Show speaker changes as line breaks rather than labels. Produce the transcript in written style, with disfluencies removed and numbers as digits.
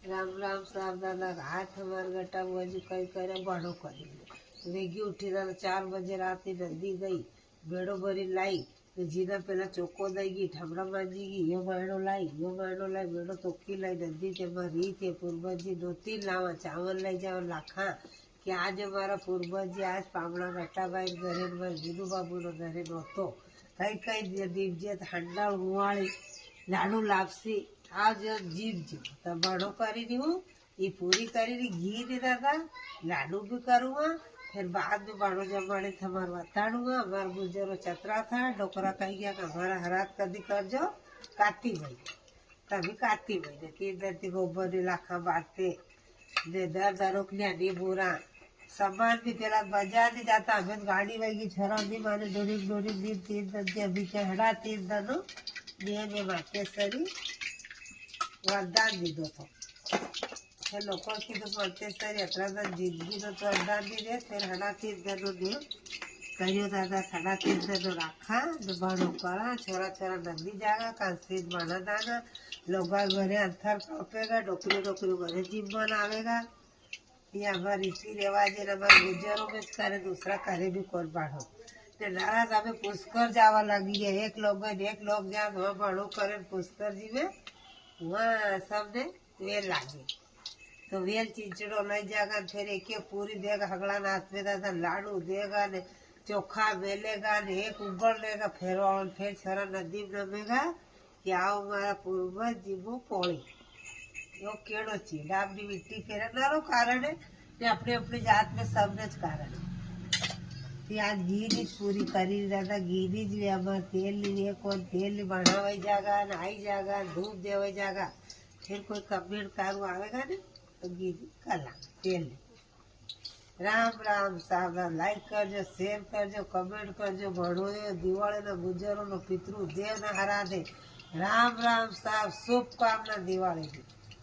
राम राम साहब दादा हाथ हमार गटा बाजू कई करे बड़ो करी वेगी उठी दादा 4 बजे रात नदी गई बेड़ो भरी लाई तो जीना पेला चोको देगी ठमड़ा मांजीगी यो महीनो लाई बेड़ो तोकी लाई नदी ते री थे पूर्वज जी 2-3 लावा चावल लाई जाओ लाखा कि आज हमारा पूर्वज जी आज पामड़ा गटा बाई घरे जीनू बाबू नो घरे नहोतो कई कई दीवजे हंडा हुआड़ी लाडू लापसी आज जीव जी तो बड़ो करी रही हूँ ये पूरी करी रही घी नहीं दादा लाडू भी करूँगा फिर बाद में बड़ो जमाने हमारे बताड़ूंगा हमारे गुजरो चतरा था डोकरा कही गया कि हमारा हरात कदी कर जो काती भाई तभी काती भाई 3 दिन थी गोबर लाखा बांटते दे दर दरोक नहीं बुरा सामान भी पेला बाजार नहीं जाता हमें गाड़ी वही छरा नहीं माने डोरी दिन 3 दिन थी अभी के हड़ा 3 दिनों ने मातेश्वरी वरदान दीधो तो फिर लोग कीधु मातेश्वरी अतरा जिंदगी नो तो वरदान दीधे फिर हड़ा 3 दिनों ने करियो दादा हड़ा 3 दिनों राखा बड़ो करा छोरा छोरा नदी जागा कांसी बना दाना लोग घरे अंथर कपेगा डोकरी डोकरी घरे जीवन आवेगा ये हमारा रीति रिवाज है हमारे गुजरों में करे दूसरा करे भी कौन बाढ़ो नाराज हमें पुष्कर जावा लगी है एक लोग जा वहाँ बड़ो करे पुष्कर जी में वहाँ सबने वेल लागे तो वेल चिंचड़ो नहीं जागा फिर एक पूरी देगा हगड़ा नाथ में दादा लाडू देगा ने चोखा मेलेगा ने एक उबल लेगा फिर छोरा नदी में नमेगा कि आओ हमारा पूर्वज जीवो पोड़ी यो केड़ो ची डाबनी मिट्टी फेरे नारो कारण है ने अपने अपनी जात में सबने कारण है आज घी नी पूरी करी दादा घी नी जी हमारे तेल ली कोई तेल बनावाई जागा आई जागा धूप देवाई जागा फिर कोई कमेंट कारू आवेगा ने तो घी कला तेल राम राम साहब लाइक करजो शेयर करजो कमेंट करजो भणो दिवाળી नो गुजरो नो पितृ देव ने हरा दे राम राम साहब शुभकामना दिवाળી की।